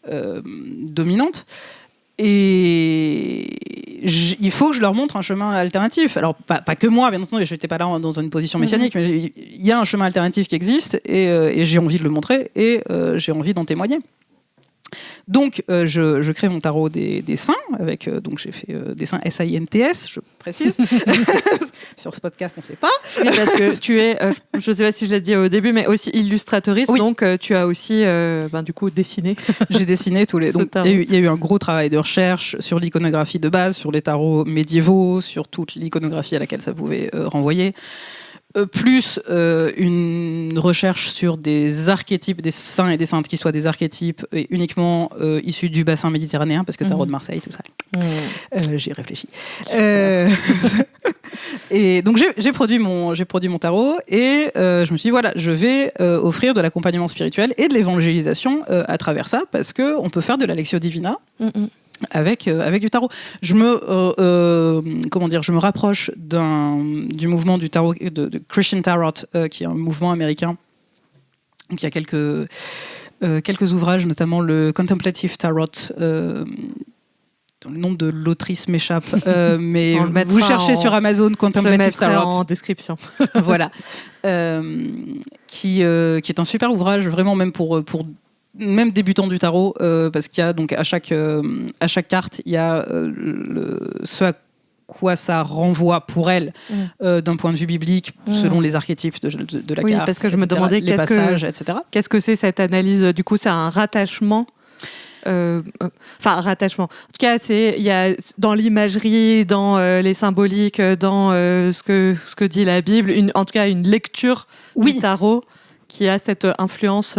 dominante. Et il faut que je leur montre un chemin alternatif. Alors, pas que moi, bien entendu, je n'étais pas là dans une position messianique, mais il y a un chemin alternatif qui existe et j'ai envie de le montrer et j'ai envie d'en témoigner. Donc, je crée mon tarot des saints, avec, donc j'ai fait des saints SINTS, je précise. Sur ce podcast, on ne sait pas. Oui, parce que tu es, je ne sais pas si je l'ai dit au début, mais aussi illustratrice, donc tu as aussi, du coup, dessiné. J'ai dessiné tous les... Il y a eu un gros travail de recherche sur l'iconographie de base, sur les tarots médiévaux, sur toute l'iconographie à laquelle ça pouvait renvoyer. Plus une recherche sur des archétypes des saints et des saintes qui soient des archétypes et uniquement issus du bassin méditerranéen, parce que tarot de Marseille, tout ça. J'y ai réfléchi. Et donc j'ai produit mon tarot et je me suis dit, voilà, je vais offrir de l'accompagnement spirituel et de l'évangélisation à travers ça, parce qu'on peut faire de la Lectio Divina. Avec du tarot. Je me rapproche du mouvement du tarot, de Christian Tarot, qui est un mouvement américain. Donc il y a quelques ouvrages, notamment le Contemplative Tarot. Le nom de l'autrice m'échappe, mais vous cherchez sur Amazon Contemplative Tarot. En description. Voilà. Qui est un super ouvrage, vraiment, même pour même débutant du tarot, parce qu'il y a donc à chaque carte, il y a ce à quoi ça renvoie pour elle d'un point de vue biblique, selon les archétypes de la carte. Oui, parce que je me demandais qu'est-ce que c'est cette analyse. Du coup, c'est un rattachement. Rattachement. En tout cas, il y a dans l'imagerie, dans les symboliques, dans ce que dit la Bible, en tout cas une lecture du tarot qui a cette influence,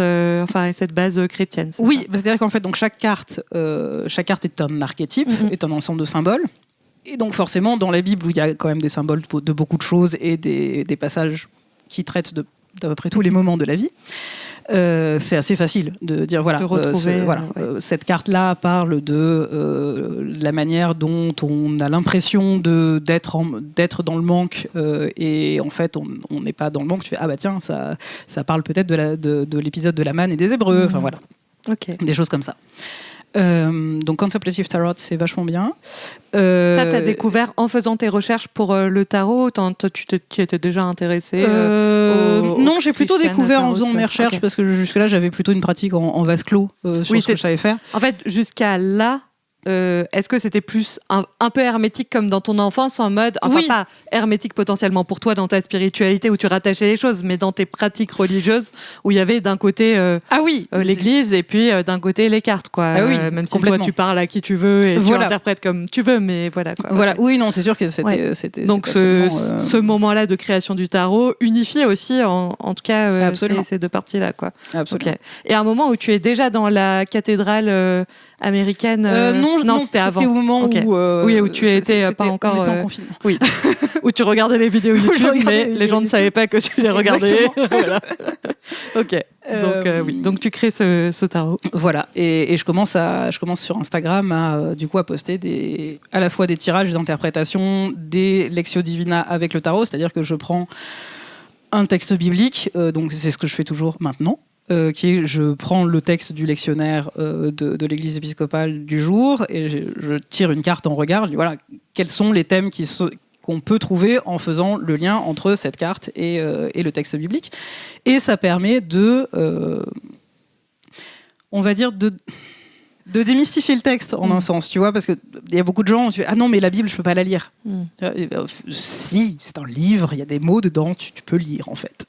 cette base chrétienne. Oui, c'est-à-dire qu'en fait, donc chaque carte est un archétype, est un ensemble de symboles. Et donc forcément, dans la Bible, où il y a quand même des symboles de beaucoup de choses et des passages qui traitent d'à peu près tous les moments de la vie, c'est assez facile de dire voilà, cette carte-là parle de la manière dont on a l'impression d'être dans le manque et en fait on n'est pas dans le manque. Tu fais tiens, ça parle peut-être de l'épisode de la manne et des Hébreux. Enfin voilà, des choses comme ça. Donc Contemplative Tarot, c'est vachement bien. Ça, t'as découvert en faisant tes recherches pour le tarot? Tu étais déjà intéressée Non, j'ai plutôt découvert en faisant mes recherches, parce que jusque-là, j'avais plutôt une pratique en vase clos sur ce que je savais faire. En fait, jusqu'à là, est-ce que c'était plus un peu hermétique comme dans ton enfance, en mode, pas hermétique potentiellement pour toi dans ta spiritualité où tu rattachais les choses, mais dans tes pratiques religieuses où il y avait d'un côté l'église et puis d'un côté les cartes, quoi. Même si toi tu parles à qui tu veux et tu interprètes comme tu veux, mais voilà, quoi. Voilà. Oui, non, c'est sûr que c'était donc ce moment-là de création du tarot unifié aussi en tout cas ces deux parties-là, quoi. Absolument. Et à un moment où tu es déjà dans la cathédrale américaine. Non, c'était avant. C'était au moment où tu étais pas encore en confinement. Oui. Où tu regardais les vidéos YouTube, mais les gens ne savaient pas que tu les regardais. Voilà. Donc tu crées ce tarot. Voilà. Et je commence sur Instagram à poster à la fois des tirages, des interprétations, des Lectio Divina avec le tarot, c'est-à-dire que je prends un texte biblique, donc c'est ce que je fais toujours maintenant. Je prends le texte du lectionnaire de l'église épiscopale du jour et je tire une carte en regard. Je dis voilà, quels sont les thèmes qu'on peut trouver en faisant le lien entre cette carte et le texte biblique. Et ça permet on va dire, de démystifier le texte en un sens, tu vois, parce qu'il y a beaucoup de gens qui disent « Ah non, mais la Bible, je ne peux pas la lire. » Si, c'est un livre, il y a des mots dedans, tu peux lire, en fait.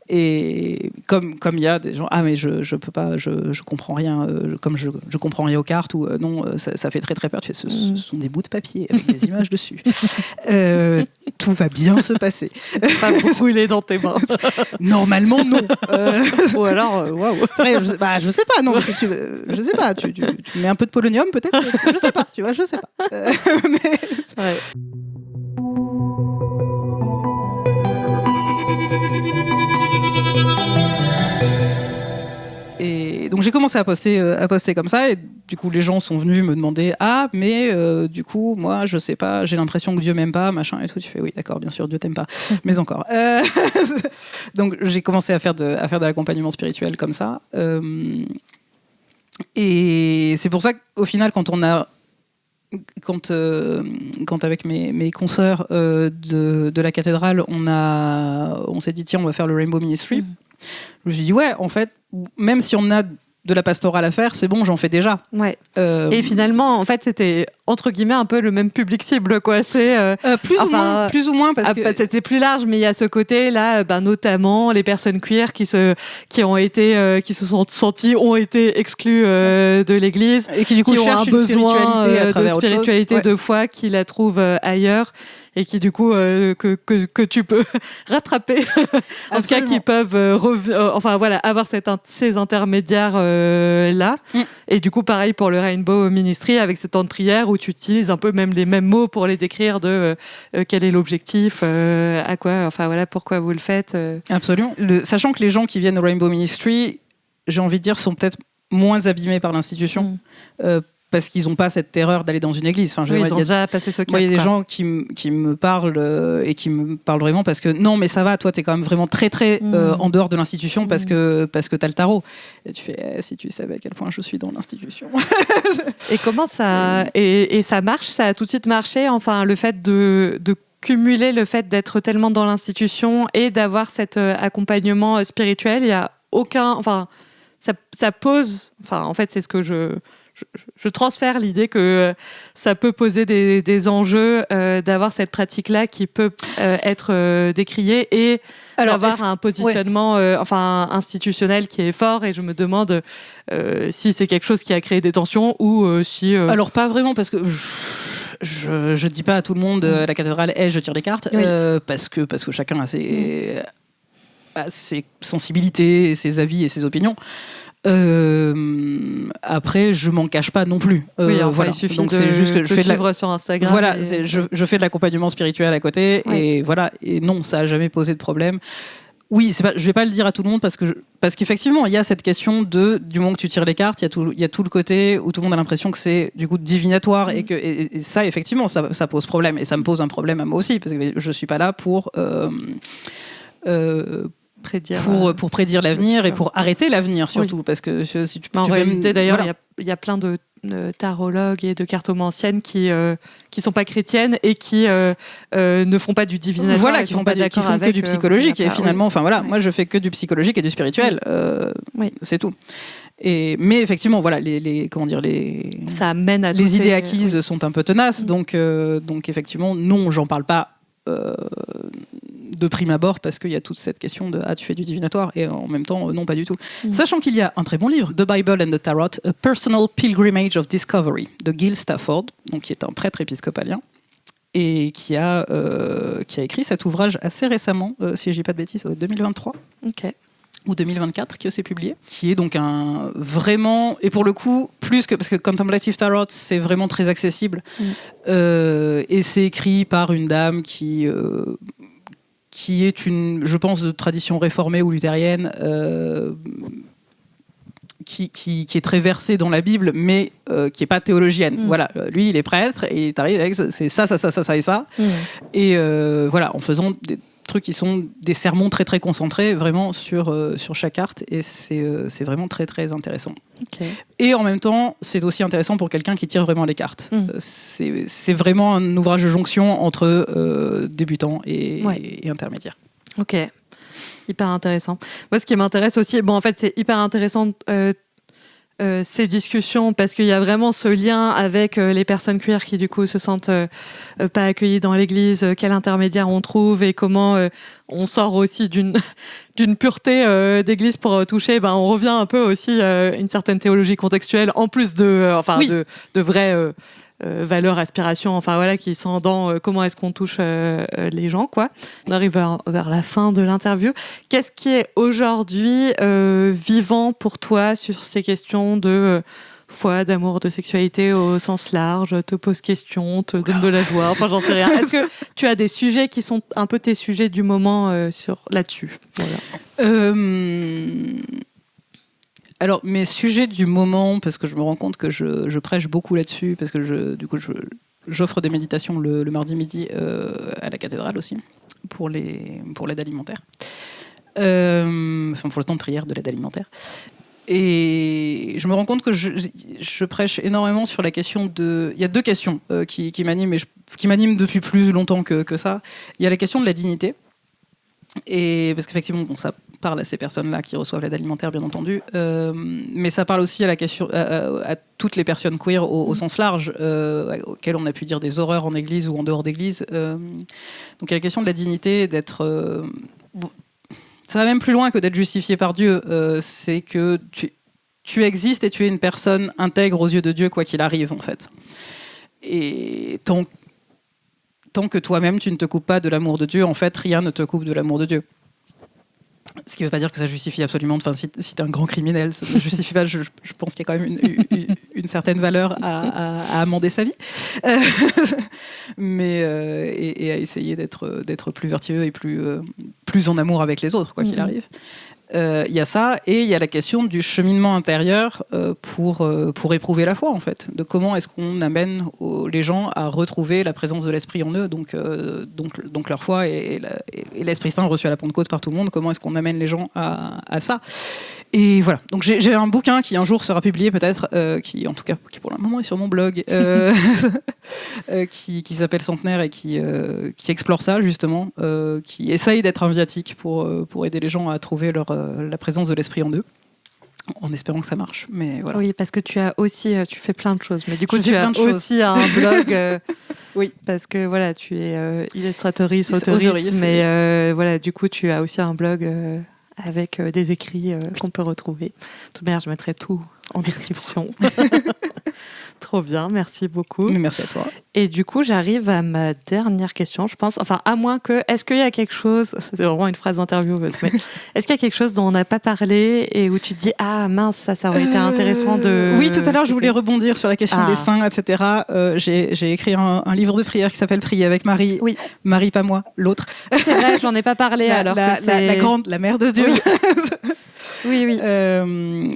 Et comme il y a des gens, mais je peux pas, je comprends rien, comme je comprends rien aux cartes, ou non, ça fait très très peur. Tu fais, ce sont des bouts de papier avec des images dessus. Tout va bien se passer. Pas brûler dans tes mains. Normalement, non. Ou alors, waouh. Je sais pas, non. Je sais pas. Tu mets un peu de polonium, peut-être. Je sais pas. Tu vois, je sais pas. Mais... Ouais. Et donc j'ai commencé à poster comme ça, et du coup les gens sont venus me demander mais du coup moi je sais pas, j'ai l'impression que Dieu m'aime pas, machin et tout. Tu fais oui d'accord, bien sûr Dieu t'aime pas, mais encore. Donc j'ai commencé à faire de l'accompagnement spirituel comme ça, et c'est pour ça qu'au final quand avec mes consoeurs de la cathédrale, on s'est dit tiens on va faire le Rainbow Ministry. Je me suis dit ouais, en fait, même si on a de la pastorale à faire, c'est bon, j'en fais déjà. Ouais. Et finalement, en fait, c'était entre guillemets un peu le même public cible, quoi. C'est plus ou moins parce que c'était plus large, mais il y a ce côté là, notamment les personnes queer qui se sont senties, ont été exclues de l'Église et qui du coup ont cherchent un besoin de spiritualité de foi, qui la trouvent ailleurs. Et qui du coup que tu peux rattraper, en tout cas qui peuvent avoir ces intermédiaires là. Et du coup pareil pour le Rainbow Ministry avec ce temps de prière où tu utilises un peu même les mêmes mots pour les décrire de quel est l'objectif, à quoi, pourquoi vous le faites. Absolument. Sachant que les gens qui viennent au Rainbow Ministry, j'ai envie de dire, sont peut-être moins abîmés par l'institution. Parce qu'ils n'ont pas cette terreur d'aller dans une église. Enfin, ils ont déjà passé ce cap. Moi, il y a des gens qui me parlent et qui me parlent vraiment parce que non, mais ça va, toi, t'es quand même vraiment très, très en dehors de l'institution parce que t'as le tarot. Et tu fais, si tu savais à quel point je suis dans l'institution. Et comment ça... Et ça marche, ça a tout de suite marché, enfin, le fait de cumuler le fait d'être tellement dans l'institution et d'avoir cet accompagnement spirituel, il n'y a aucun... Enfin, ça pose... Enfin, en fait, c'est ce que je transfère l'idée que ça peut poser des enjeux d'avoir cette pratique-là qui peut être décriée et d'avoir un positionnement institutionnel qui est fort. Et je me demande si c'est quelque chose qui a créé des tensions ou si... Alors pas vraiment, parce que... Je dis pas à tout le monde la cathédrale je tire les cartes, oui. parce que chacun a ses sensibilités, ses avis et ses opinions. Après, je m'en cache pas non plus. Il suffit donc, c'est juste que je fais suivre sur Instagram. Voilà, je fais de l'accompagnement spirituel à côté, et voilà. Et non, ça a jamais posé de problème. Oui, je vais pas le dire à tout le monde parce qu'effectivement, il y a cette question du moment que tu tires les cartes, il y a tout le côté où tout le monde a l'impression que c'est du coup divinatoire et ça, effectivement, ça pose problème, et ça me pose un problème à moi aussi parce que je suis pas là pour prédire l'avenir et pour arrêter l'avenir surtout, parce que si tu en réalité d'ailleurs il y a plein de tarologues et de cartomanciennes qui sont pas chrétiennes et qui ne font pas du divinatoire, qui font que du psychologique et finalement moi je fais que du psychologique et du spirituel, c'est tout. Mais effectivement, voilà, ça amène à les idées acquises sont un peu tenaces, donc effectivement, non, j'en parle pas de prime abord parce qu'il y a toute cette question de tu fais du divinatoire, et en même temps non, pas du tout. Sachant qu'il y a un très bon livre, The Bible and the Tarot, A Personal Pilgrimage of Discovery, de Gil Stafford, donc qui est un prêtre épiscopalien et qui a écrit cet ouvrage assez récemment, si je dis pas de bêtises, 2023. Ok. Ou 2024 qui s'est publié, qui est donc vraiment, et pour le coup, parce que Contemplative Tarot, c'est vraiment très accessible, et c'est écrit par une dame qui est je pense, de tradition réformée ou luthérienne, qui est très versée dans la Bible, mais qui n'est pas théologienne. Voilà, lui, il est prêtre, et il arrive avec c'est ça et ça. Et voilà, en faisant des trucs qui sont des sermons très très concentrés vraiment sur chaque carte, et c'est vraiment très très intéressant. Okay. Et en même temps, c'est aussi intéressant pour quelqu'un qui tire vraiment les cartes. C'est vraiment un ouvrage de jonction entre débutants et intermédiaires. Ok, hyper intéressant. Moi, ce qui m'intéresse aussi, en fait, c'est hyper intéressant ces discussions, parce qu'il y a vraiment ce lien avec les personnes queer qui du coup se sentent pas accueillies dans l'église, quel intermédiaire on trouve et comment on sort aussi d'une pureté d'église pour toucher, on revient un peu aussi une certaine théologie contextuelle en plus de vraies valeurs, aspirations, qui sont dans comment est-ce qu'on touche les gens, quoi. On arrive vers la fin de l'interview. Qu'est-ce qui est aujourd'hui vivant pour toi sur ces questions de foi, d'amour, de sexualité au sens large, te pose question, te donne de la joie, j'en sais rien. Est-ce que tu as des sujets qui sont un peu tes sujets du moment là-dessus? Voilà. Alors, mes sujets du moment, parce que je me rends compte que je prêche beaucoup là-dessus, parce que j'offre des méditations le mardi midi à la cathédrale aussi, pour l'aide alimentaire. Pour le temps de prière de l'aide alimentaire. Et je me rends compte que je prêche énormément sur la question de... Il y a deux questions qui m'animent, qui m'animent depuis plus longtemps que ça. Il y a la question de la dignité. Et parce qu'effectivement, ça parle à ces personnes-là qui reçoivent l'aide alimentaire, bien entendu, mais ça parle aussi à la question, à toutes les personnes queer au sens large, auxquelles on a pu dire des horreurs en église ou en dehors d'église. Donc il y a la question de la dignité, d'être... ça va même plus loin que d'être justifié par Dieu. C'est que tu existes et tu es une personne intègre aux yeux de Dieu, quoi qu'il arrive, en fait. Et tant que toi-même, tu ne te coupes pas de l'amour de Dieu, en fait, rien ne te coupe de l'amour de Dieu. Ce qui ne veut pas dire que ça justifie absolument... si tu es un grand criminel, ça ne justifie pas... Je pense qu'il y a quand même une certaine valeur à amender sa vie. Et à essayer d'être plus vertueux et plus en amour avec les autres, quoi qu'il arrive. Il y a ça, et il y a la question du cheminement intérieur pour éprouver la foi, en fait. De comment est-ce qu'on amène les gens à retrouver la présence de l'Esprit en eux, donc leur foi et l'Esprit Saint reçu à la Pentecôte par tout le monde, comment est-ce qu'on amène les gens à ça. Et voilà, donc j'ai un bouquin qui un jour sera publié peut-être, qui pour le moment est sur mon blog, qui s'appelle Centenaire et qui explore ça justement, qui essaye d'être un viatique pour aider les gens à trouver la présence de l'Esprit en eux, en espérant que ça marche. Mais voilà. Oui, parce que tu as aussi, tu fais plein de choses, mais du coup tu as aussi un blog. Oui. Parce que voilà, tu es illustratrice, auteurice, mais voilà, du coup tu as aussi un blog. Avec des écrits qu'on peut retrouver. De toute manière, je mettrai tout en description. Trop bien, merci beaucoup. Merci à toi. Et du coup, j'arrive à ma dernière question, je pense. Enfin, à moins que... Est-ce qu'il y a quelque chose... C'est vraiment une phrase d'interview, mais est-ce qu'il y a quelque chose dont on n'a pas parlé et où tu te dis « Ah mince, ça aurait été intéressant de... » Oui, tout à l'heure, je voulais rebondir sur la question des saints, etc. J'ai écrit un livre de prière qui s'appelle « Prier avec Marie ». Oui. Marie, pas moi, l'autre. C'est vrai, j'en ai pas parlé la mère de Dieu. Oui. Oui.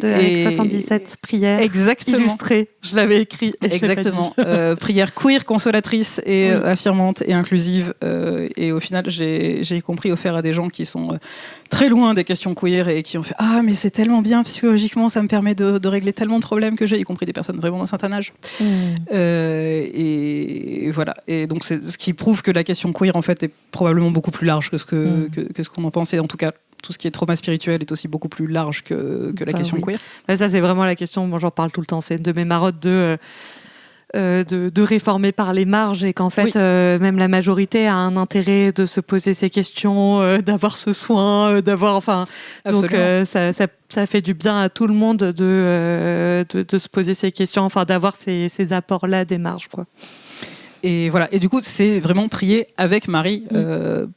Avec 77 prières illustrées. Je l'avais écrit. Exactement. Prières queer, consolatrices et affirmantes et inclusives. Et au final, j'ai compris offert à des gens qui sont très loin des questions queer et qui ont fait « Ah, mais c'est tellement bien psychologiquement, ça me permet de régler tellement de problèmes que j'ai, y compris des personnes vraiment d'un certain âge. » Et voilà. Et donc, c'est ce qui prouve que la question queer, en fait, est probablement beaucoup plus large que ce qu'on en pensait. En tout cas, tout ce qui est trauma spirituel est aussi beaucoup plus large que la question queer. Ça, c'est vraiment la question, moi j'en parle tout le temps, c'est de mes marottes de réformer par les marges et qu'en fait, même la majorité a un intérêt de se poser ces questions, d'avoir ce soin, d'avoir... donc ça fait du bien à tout le monde de se poser ces questions, d'avoir ces apports-là des marges, quoi. Et voilà. Et du coup, c'est vraiment prier avec Marie,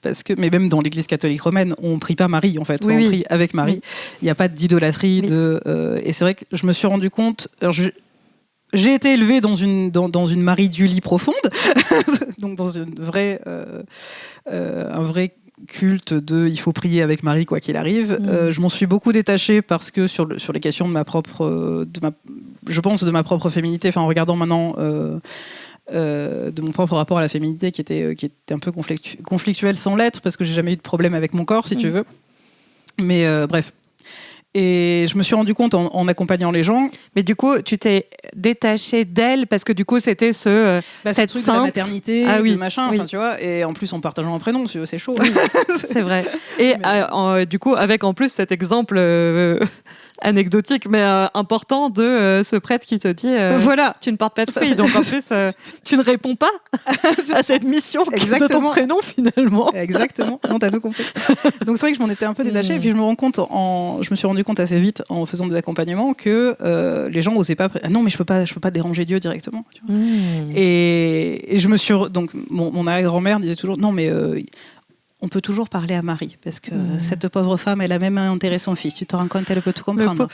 parce que, mais même dans l'Église catholique romaine, on prie pas Marie, en fait. On prie avec Marie. Il n'y a pas d'idolâtrie. Et c'est vrai que je me suis rendu compte. Alors j'ai été élevée dans une Marie du lit profonde, donc dans une vraie, un vrai culte de il faut prier avec Marie quoi qu'il arrive. Je m'en suis beaucoup détachée parce que sur les questions de ma propre féminité, en regardant maintenant. De mon propre rapport à la féminité qui était un peu conflictuel sans l'être parce que j'ai jamais eu de problème avec mon corps si tu veux, mais bref. Et je me suis rendu compte en accompagnant les gens. Mais du coup, tu t'es détachée d'elle parce que du coup, c'était cette truc sainte. De la maternité, de machin, tu vois. Et en plus, en partageant un prénom, c'est chaud. Oui, c'est vrai. Et du coup, avec en plus cet exemple anecdotique, mais important de ce prêtre qui te dit voilà. Tu ne portes pas de fruits. Donc en plus, tu ne réponds pas à cette mission de ton prénom finalement. Exactement. Non, t'as tout compris. Donc c'est vrai que je m'en étais un peu détachée. Et puis je me suis rendu compte assez vite en faisant des accompagnements que les gens n'osaient pas. Ah non, mais je peux pas déranger Dieu directement. Tu vois. Et je me suis donc mon arrière-grand-mère disait toujours non mais on peut toujours parler à Marie, parce que cette pauvre femme, elle a même intérêt son fils. Tu te rends compte, elle peut tout comprendre.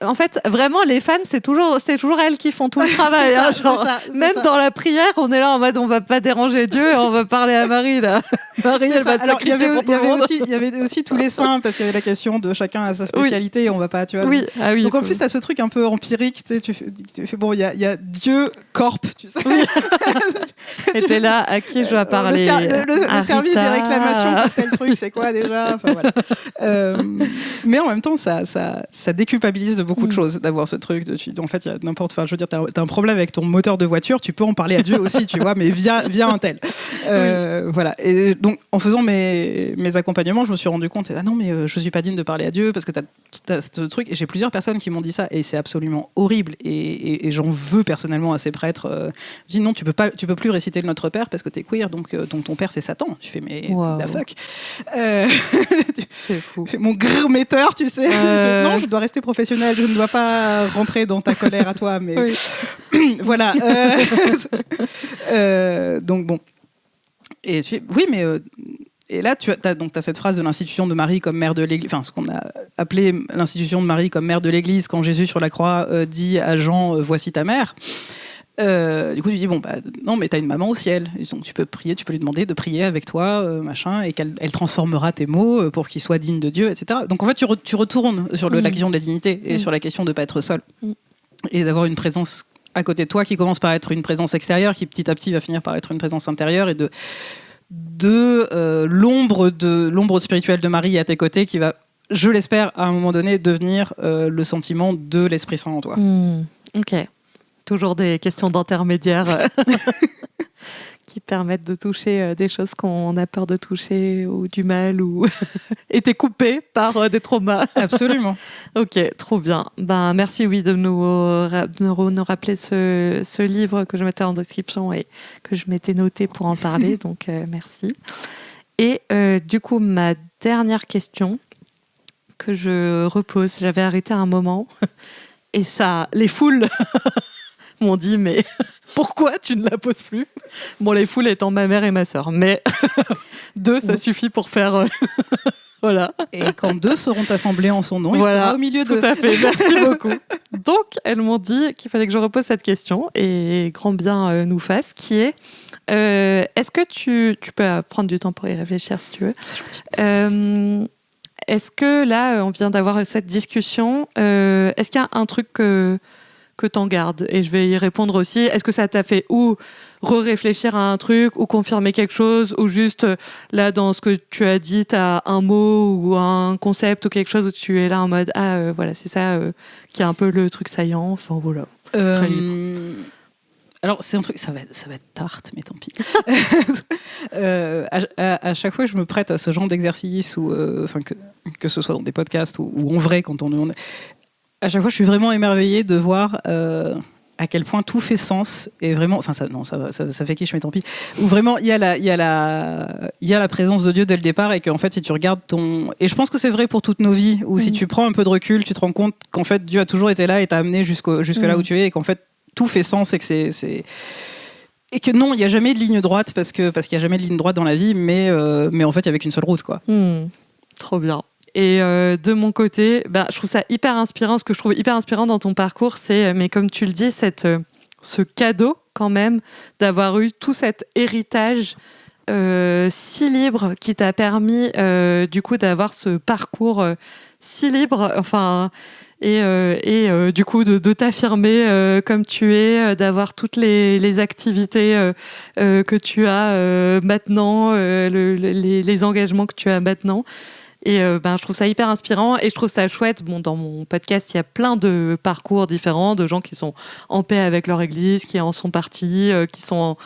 En fait, vraiment, les femmes, c'est toujours elles qui font tout le travail. Même dans la prière, on est là en mode, on va pas déranger Dieu, on va parler à Marie, là. Marie, elle va se sacrifier pour tout le monde. Il y avait aussi tous les saints, parce qu'il y avait la question de chacun à sa spécialité, et on va pas, tu vois. Oui. Donc en plus, t'as ce truc un peu empirique, tu fais bon, il y a Dieu, Corp, tu sais. Et t'es là, à qui je dois parler? Le service des réclamation pour tel truc, c'est quoi déjà, enfin, voilà. Mais en même temps, ça déculpabilise de beaucoup de choses d'avoir ce truc. En fait, il y a n'importe. Enfin, je veux dire, t'as un problème avec ton moteur de voiture, tu peux en parler à Dieu aussi, tu vois, mais via un tel. Voilà. Et donc, en faisant mes accompagnements, je me suis rendu compte, ah non, mais je suis pas digne de parler à Dieu parce que t'as ce truc. Et j'ai plusieurs personnes qui m'ont dit ça, et c'est absolument horrible. Et j'en veux personnellement à ces prêtres. Je dis non, tu peux plus réciter le Notre Père parce que t'es queer, donc ton père c'est Satan. Je fais mais the fuck. C'est fou. Mon grrr-metteur, tu sais. Non, je dois rester professionnel, je ne dois pas rentrer dans ta colère à toi, mais voilà. Donc bon. Et et là, tu as cette phrase de l'institution de Marie comme mère de l'Église, enfin ce qu'on a appelé l'institution de Marie comme mère de l'Église quand Jésus sur la croix dit à Jean voici ta mère. Du coup tu dis bon bah non mais t'as une maman au ciel, donc tu peux prier, tu peux lui demander de prier avec toi machin, et qu'elle transformera tes mots pour qu'ils soient dignes de Dieu, etc. Donc en fait tu retournes sur la question de la dignité et sur la question de pas être seul et d'avoir une présence à côté de toi qui commence par être une présence extérieure qui petit à petit va finir par être une présence intérieure, et de l'ombre spirituelle de Marie à tes côtés qui va, je l'espère, à un moment donné devenir le sentiment de l'Esprit Saint en toi. Ok. Toujours des questions d'intermédiaire qui permettent de toucher des choses qu'on a peur de toucher, ou du mal, ou été coupé par des traumas. Absolument. Ok, trop bien. Ben, merci de nous rappeler ce livre que je mettais en description et que je m'étais noté pour en parler, donc merci. Et du coup, ma dernière question que je repose, j'avais arrêté à un moment, et ça, les foules m'ont dit mais pourquoi tu ne la poses plus? Bon, les foules étant ma mère et ma sœur, mais 2 ça suffit pour faire voilà. Et quand 2 seront assemblés en son nom, il sera au milieu de. Tout à fait, merci beaucoup. Donc elles m'ont dit qu'il fallait que je repose cette question, et grand bien nous fasse, qui est est-ce que tu peux prendre du temps pour y réfléchir si tu veux. Est-ce que là on vient d'avoir cette discussion, est-ce qu'il y a un truc que t'en gardes? Et je vais y répondre aussi. Est-ce que ça t'a fait ou réfléchir à un truc, ou confirmer quelque chose, ou juste là dans ce que tu as dit, t'as un mot ou un concept ou quelque chose où tu es là en mode voilà, c'est ça qui est un peu le truc saillant. Enfin voilà. Très libre. Alors c'est un truc, ça va être tarte, mais tant pis. À chaque fois que je me prête à ce genre d'exercice, ou que ce soit dans des podcasts ou en vrai quand on à chaque fois, je suis vraiment émerveillée de voir à quel point tout fait sens, et vraiment, enfin ça fait quiche, mais tant pis. Où vraiment il y a la présence de Dieu dès le départ, et qu'en fait si tu regardes et je pense que c'est vrai pour toutes nos vies, où si tu prends un peu de recul, tu te rends compte qu'en fait Dieu a toujours été là et t'a amené jusque là où tu es, et qu'en fait tout fait sens, et que c'est et que non, il n'y a jamais de ligne droite, parce qu'il n'y a jamais de ligne droite dans la vie, mais en fait il n'y avait qu'une seule route, quoi. Trop bien. Et de mon côté, je trouve ça hyper inspirant. Ce que je trouve hyper inspirant dans ton parcours, c'est, mais comme tu le dis, ce cadeau quand même d'avoir eu tout cet héritage si libre, qui t'a permis du coup d'avoir ce parcours si libre, enfin, et du coup de t'affirmer comme tu es, d'avoir toutes les activités que tu as maintenant, les engagements que tu as maintenant. Et je trouve ça hyper inspirant, et je trouve ça chouette. Bon, dans mon podcast, il y a plein de parcours différents, de gens qui sont en paix avec leur église, qui en sont partis, qui sont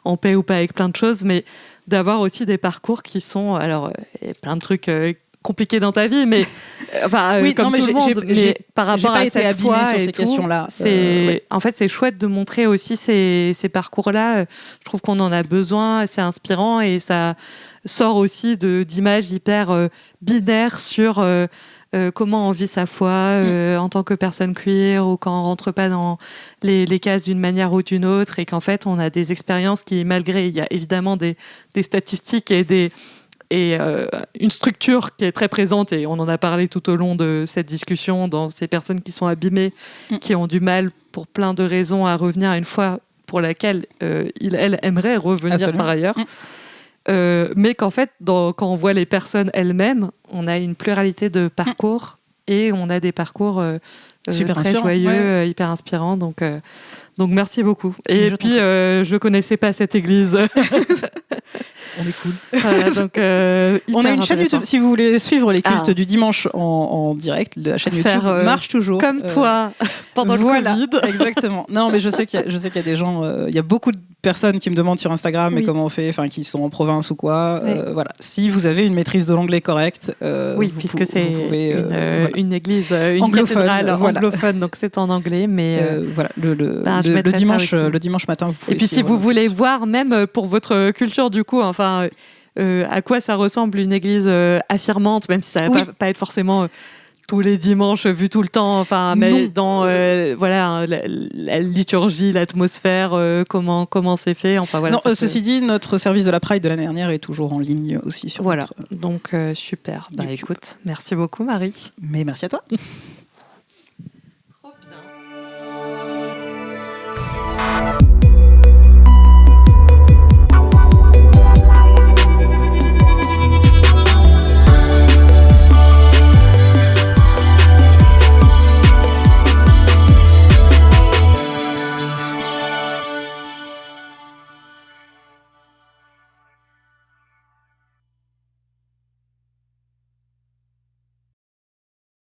en paix ou pas avec plein de choses, mais d'avoir aussi des parcours qui sont... Alors, il y a plein de trucs compliqué dans ta vie, mais enfin, comme tout le monde, mais par rapport à cette foi sur et ces tout, questions-là. En fait, c'est chouette de montrer aussi ces parcours-là. Je trouve qu'on en a besoin, c'est inspirant et ça sort aussi d'images hyper binaires sur comment on vit sa foi en tant que personne queer ou quand on rentre pas dans les cases d'une manière ou d'une autre, et qu'en fait, on a des expériences qui, malgré, il y a évidemment des statistiques et une structure qui est très présente, et on en a parlé tout au long de cette discussion, dans ces personnes qui sont abîmées, qui ont du mal pour plein de raisons à revenir à une foi pour laquelle elles aimeraient revenir. Absolument. Par ailleurs. Mais qu'en fait, quand on voit les personnes elles-mêmes, on a une pluralité de parcours et on a des parcours très joyeux, hyper inspirants. Donc merci beaucoup. Et puis, je connaissais pas cette église. On est cool. Voilà, donc, on a une chaîne YouTube, si vous voulez suivre les cultes du dimanche en direct, la chaîne YouTube marche toujours. Comme toi, pendant le Covid. Exactement. Non, mais je sais qu'il y a des gens, il y a beaucoup de personnes qui me demandent sur Instagram comment on fait, enfin qui sont en province ou quoi. Voilà. Si vous avez une maîtrise de l'anglais correcte, puisque c'est une église, une cathédrale anglophone, donc c'est en anglais, mais voilà, le dimanche matin. Vous pouvez et puis si vous voulez voir, même pour votre culture du coup, enfin à quoi ça ressemble une église affirmante, même si ça va pas être forcément tous les dimanches vu tout le temps, enfin, mais dans la liturgie, l'atmosphère, comment c'est fait, enfin voilà. Non, ceci dit, notre service de la Pride de l'année dernière est toujours en ligne aussi sur donc super. Bah écoute, merci beaucoup Marie. Mais merci à toi.